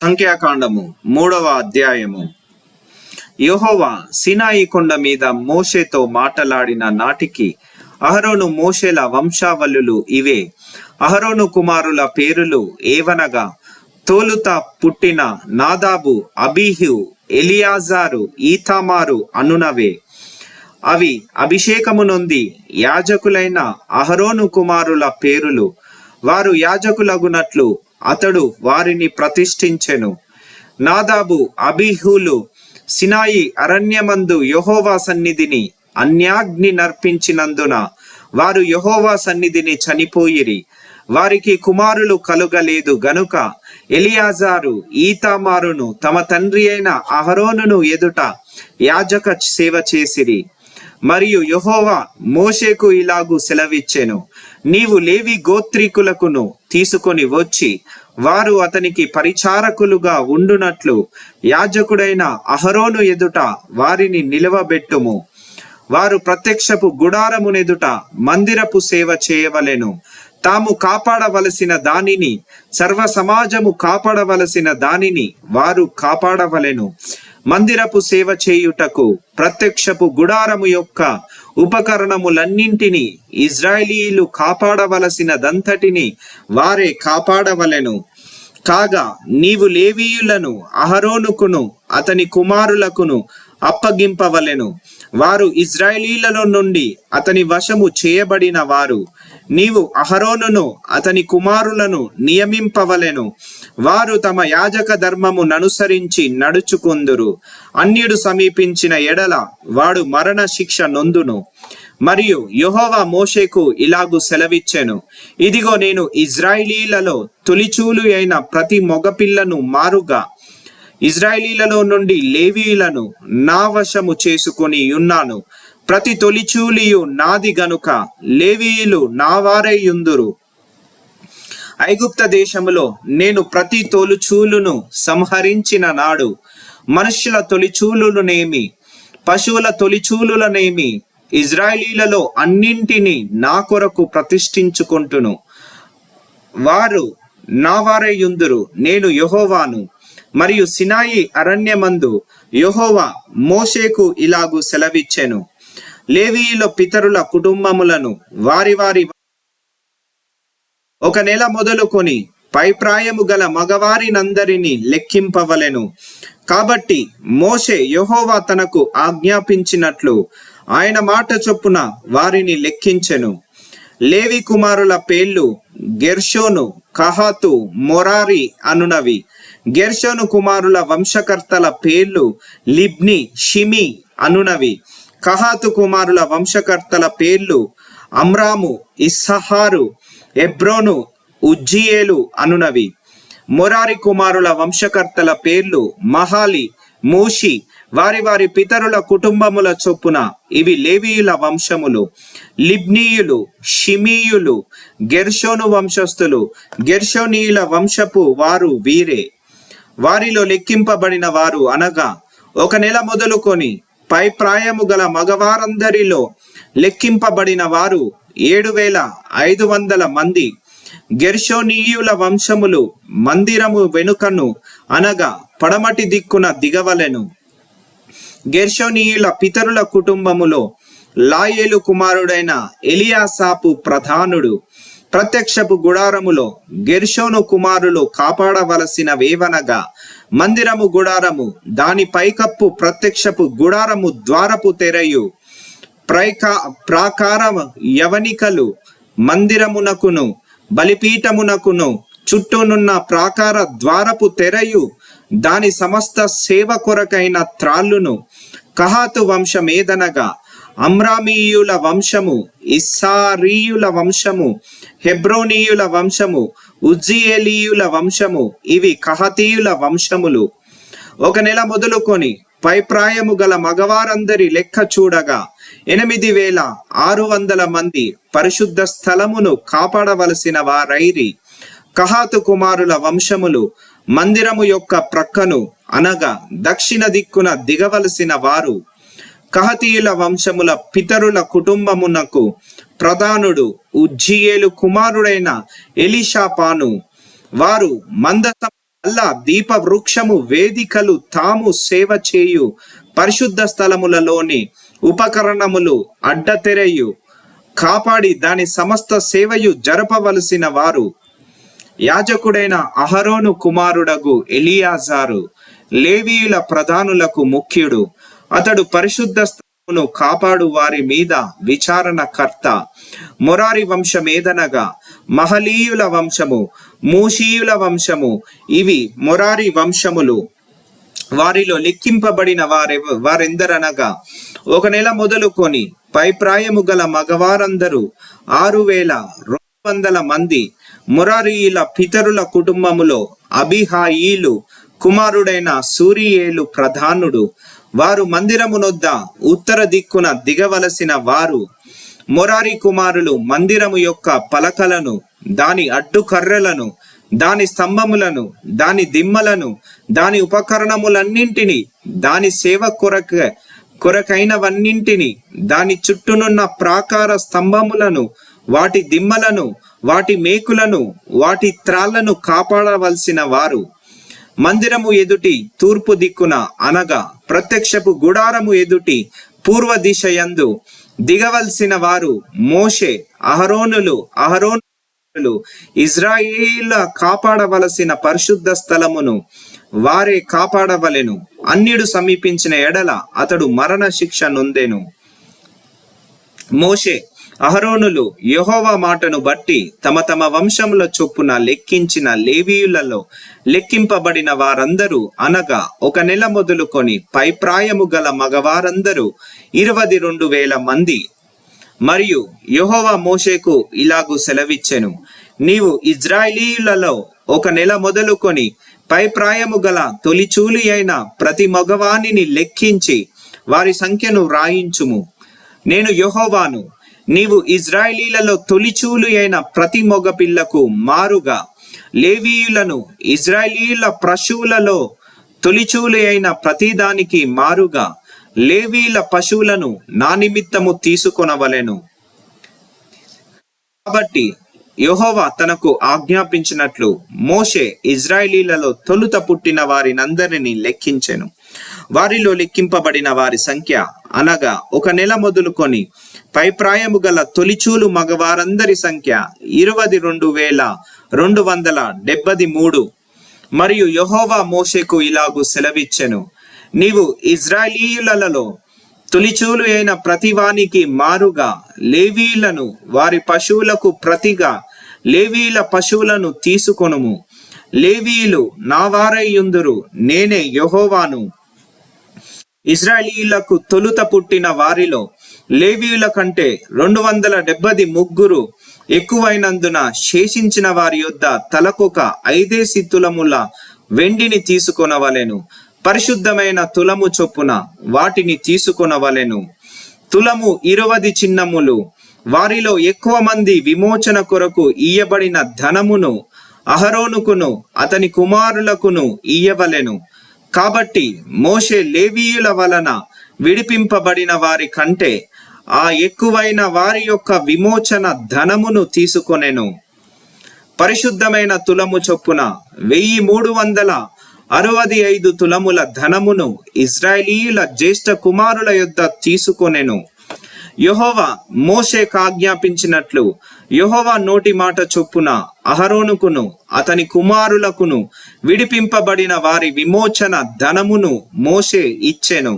సంఖ్యాకాండము 3వ అధ్యాయము. యెహోవా సీనాయి కొండ మీద మోషేతో మాటలాడిన నాటికి అహరోను మోషేల వంశావళులు ఇవే. అహరోను కుమారుల పేరులు ఏవనగా, తోలుత పుట్టిన నాదాబు, అబీహు, ఎలియాజారు, ఈతామారు అనునవే. అవి అభిషేకము నొంది యాజకులైన అహరోను కుమారుల పేరులు. వారు యాజకులగునట్లు అతడు వారిని ప్రతిష్ఠించెను. నాదాబు, అబీహులు సీనాయి అరణ్యమందు యెహోవా సన్నిధిని అన్యాగ్ని నర్పించినందున వారు యెహోవా సన్నిధిని చనిపోయిరి. వారికి కుమారులు కలుగలేదు గనుక ఎలియాజారు, ఈతామారును తమ తండ్రి అయిన అహరోనును ఎదుట యాజక సేవ చేసిరి. మరియు యెహోవా మోషేకు ఇలాగు సెలవిచ్చెను, నీవు లేవి గోత్రీకులకును తీసుకొని వచ్చి వారు అతనికి పరిచారకులుగా ఉండునట్లు యాజకుడైన అహరోను ఎదుట వారిని నిలవబెట్టుము. వారు ప్రత్యక్షపు గుడారమునెదుట మందిరపు సేవ చేయవలెను. తాము కాపాడవలసిన దానిని, సర్వ సమాజము కాపాడవలసిన దానిని వారు కాపాడవలెను. మందిరపు సేవ చేయుటకు ప్రత్యక్షపు గుడారము యొక్క ఉపకరణములన్నింటినీ ఇజ్రాయేలీయులు కాపాడవలసినదంతటిని వారే కాపాడవలెను. కాగా నీవు లేవీయులను అహరోనుకును అతని కుమారులకును అప్పగింపవలెను. వారు ఇజ్రాయేలీయులలో నుండి అతని వశము చేయబడిన వారు. నీవు అహరోనును అతని కుమారులను నియమింపవలెను. వారు తమ యాజక ధర్మముననుసరించి నడుచుకొందురు. అన్యుడు సమీపించిన ఎడల వాడు మరణ శిక్ష నొందును. మరియు యెహోవా మోషేకు ఇలాగు సెలవిచ్చెను, ఇదిగో నేను ఇజ్రాయేలీలలో తొలిచూలు అయిన ప్రతి మగపిల్లను మారుగా ఇజ్రాయేలీలలో నుండి లేవీయులను నా వశము చేసుకొని ఉన్నాను. ప్రతి తొలిచూలియు నాది గనుక లేవీయులు నా వారై యుందురు. ఐగుప్త దేశములో నేను ప్రతి తొలిచూలును సంహరించిన నాడు మనుష్యుల తొలిచూలులనేమి పశువుల తొలిచూలులనేమి ఇజ్రాయేలీలలో అన్నింటినీ నా కొరకు ప్రతిష్ఠించుకొంటును. వారు నా వారై యుందురు. నేను యెహోవాను. మరియు సీనాయి అరణ్యమందు యెహోవా మోషేకు ఇలాగు సెలవిచ్చెను, లేవీయుల పితరుల కుటుంబములను వారి వారి 1 నెల మొదలుకొని పైప్రాయము గల మగవారినందరినీ లెక్కింపవలెను. కాబట్టి మోషే యెహోవా తనకు ఆజ్ఞాపించినట్లు ఆయన మాట చొప్పున వారిని లెక్కించెను. లేవి కుమారుల పేర్లు గెర్షోను, కహాతు, మొరారి అనునవి. గెర్షోను కుమారుల వంశకర్తల పేర్లు లిబ్ని, షిమి అనునవి. కహాతు కుమారుల వంశకర్తల పేర్లు అమ్రాము, ఇస్సహారు, హెబ్రోను, ఉజ్జీయేలు అనునవి. మొరారి కుమారుల వంశకర్తల పేర్లు మహాలి, మూషి. వారి వారి పితరుల కుటుంబముల చొప్పున ఇవి లేవీయుల వంశములు. లిబ్నీయులు, షిమీయులు గెర్షోను వంశస్థులు. గెర్షోనీయుల వంశపు వారు వీరే. వారిలో లెక్కింపబడిన వారు అనగా 1 నెల మొదలుకొని పైప్రాయము గల మగవారందరిలో లెక్కింపబడిన వారు 7,500 మంది. గెర్షోనీయుల వంశములు మందిరము వెనుకను అనగా పడమటి దిక్కున దిగవలెను. గెర్షోనీయుల పితరుల కుటుంబములో లాయేలు కుమారుడైన ఎలియాసాపు ప్రధానుడు. ప్రత్యక్షపు గుడారములో గెర్షోను కుమారులు కాపాడవలసిన వేవనగా మందిరము గుడారము, దాని పైకప్పు, ప్రత్యక్షపు గుడారము ద్వారపు తెరయు, ప్రాకార యవనికలు, మందిరమునకును బలిపీఠమునకును చుట్టూనున్న ప్రాకార ద్వారపు తెరయు, దాని సమస్త సేవ కొరకైన త్రాళ్ళును. కహాతు వంశమేదనగా అమ్రామీయుల వంశము, ఇస్సారీయుల వంశము, హెబ్రోనీయుల వంశము, ఉజ్జీయేలీయుల వంశము. ఇవి కహాతీయుల వంశములు. 1 నెల మొదలుకొని పైప్రాయము గల మగవారందరి లెక్క చూడగా 8,600 మంది పరిశుద్ధ స్థలమును కాపాడవలసిన వారైరి. కహాతు కుమారుల వంశములు మందిరము యొక్క ప్రక్కను అనగా దక్షిణ దిక్కున దిగవలసిన వారు. కహతీయుల వంశముల పితరుల కుటుంబమునకు ప్రధానుడు ఉజ్జీయేలు కుమారుడైన ఎలీషాపాను. వారు మందసం అల్లా దీప వృక్షము వేదికలు తాము సేవ చేయు పరిశుద్ధ స్థలములలోని ఉపకరణములు అడ్డతెరయు కాపాడి దాని సమస్త సేవయు జరపవలసిన వారు యాజకుడైన అహరోను కుమారుడగు ఎలియాజారు, లేవీయుల ప్రధానులకు ముఖ్యుడు. అతడు పరిశుద్ధ స్థలమును కాపాడు వారి మీద విచారణకర్త. మొరారి వంశమేదనగా మహలీయుల వంశము, మూషీయుల వంశము, ఇవి మొరారి వంశములు. వారిలో లెక్కింపబడిన వారెందరనగా 1 నెల మొదలుకొని పైప్రాయము గల మగవారందరూ 6,200 మంది. మొరారీయుల పితరుల కుటుంబములో అబిహాయీలు కుమారుడైన సూరియేలు ప్రధానుడు. వారు మందిరమునొద్ద ఉత్తర దిక్కున దిగవలసిన వారు. మొరారి కుమారులు మందిరము యొక్క పలకలను, దాని అడ్డుకర్రలను, దాని స్తంభములను, దాని దిమ్మలను, దాని ఉపకరణములన్నింటినీ, దాని సేవ కొరకైనవన్నింటినీ, దాని చుట్టూనున్న ప్రాకార స్తంభములను, వాటి దిమ్మలను, వాటి మేకులను, వాటి త్రాళ్లను కాపాడవలసిన వారు. మందిరము ఎదుటి తూర్పు దిక్కున అనగా ప్రత్యక్షపు గుడారము ఎదుటి పూర్వ దిశయందు దిగవలసిన వారు మోషే, అహరోనులు ఇజ్రాయేలు కాపాడవలసిన పరిశుద్ధ స్థలమును వారే కాపాడవలెను. అన్యుడు సమీపించిన ఎడల అతడు మరణ శిక్ష నొందెను. మోషే, అహరోనులు యెహోవా మాటను బట్టి తమ తమ వంశముల చొప్పున లెక్కించిన లేవీయులలో లెక్కింపబడిన వారందరూ అనగా 1 నెల మొదలుకొని పైప్రాయము గల మగవారందరూ 22,000 మంది. మరియు యెహోవా మోషేకు ఇలాగు సెలవిచ్చెను, నీవు ఇజ్రాయేలీయులలో 1 నెల మొదలుకొని పైప్రాయము గల తొలిచూలి అయిన ప్రతి మగవానిని లెక్కించి వారి సంఖ్యను రాయించుము. నేను యెహోవాను. నీవు ఇజ్రాయేలీలలో తొలిచూలు అయిన ప్రతి మగ పిల్లకు మారుగా లేవీయులను, ఇజ్రాయేలీయుల పశువులలో తొలిచూలు అయిన ప్రతిదానికి మారుగా లేవీయుల పశువులను నా నిమిత్తము తీసుకొనవలెను. కాబట్టి యెహోవా తనకు ఆజ్ఞాపించినట్లు మోషే ఇజ్రాయేలీలలో తొలుత పుట్టిన వారినందరినీ లెక్కించెను. వారిలో లెక్కింపబడిన వారి సంఖ్య అనగా 1 నెల మొదలుకొని పైప్రాయము గల తొలిచూలు మగవారందరి సంఖ్య 22,273. మరియు యెహోవా మోషేకు ఇలాగు సెలవిచ్చెను, నీవు ఇజ్రాయేలీయులలో తొలిచూలు అయిన ప్రతివానికి మారుగా లేవీయులను, వారి పశువులకు ప్రతిగా లేవీయుల పశువులను తీసుకొనుము. లేవీయులు నా వారయ్యుందురు, నేనే యెహోవాను. ఇజ్రాయేలీయులకు తొలుత పుట్టిన వారిలో లేవీయుల కంటే 273 ఎక్కువైనందున శేషించిన వారి యొద్ద తలకొక 5 తులముల వెండిని తీసుకొనవలెను. పరిశుద్ధమైన తులము చొప్పున వాటిని తీసుకొనవలెను. తులము 20 చిన్నములు. వారిలో ఎక్కువ మంది విమోచన కొరకు ఇయ్యబడిన ధనమును అహరోనుకును అతని కుమారులకును ఇయ్యవలెను. కాబట్టి మోషే లేవీయుల వలన విడిపింపబడిన వారి కంటే ఆ ఎక్కువైన వారి యొక్క విమోచన ధనమును తీసుకొనెను. పరిశుద్ధమైన తులము చొప్పున 1,365 తులముల ధనమును ఇజ్రాయేలీయుల జ్యేష్ఠ కుమారుల యొద్ద తీసుకొనెను. యెహోవా మోషేకు ఆజ్ఞాపించినట్లు యెహోవా నోటి మాట చొప్పున అహరోనుకును అతని కుమారులకును విడిపింపబడిన వారి విమోచన ధనమును మోషే ఇచ్చెను.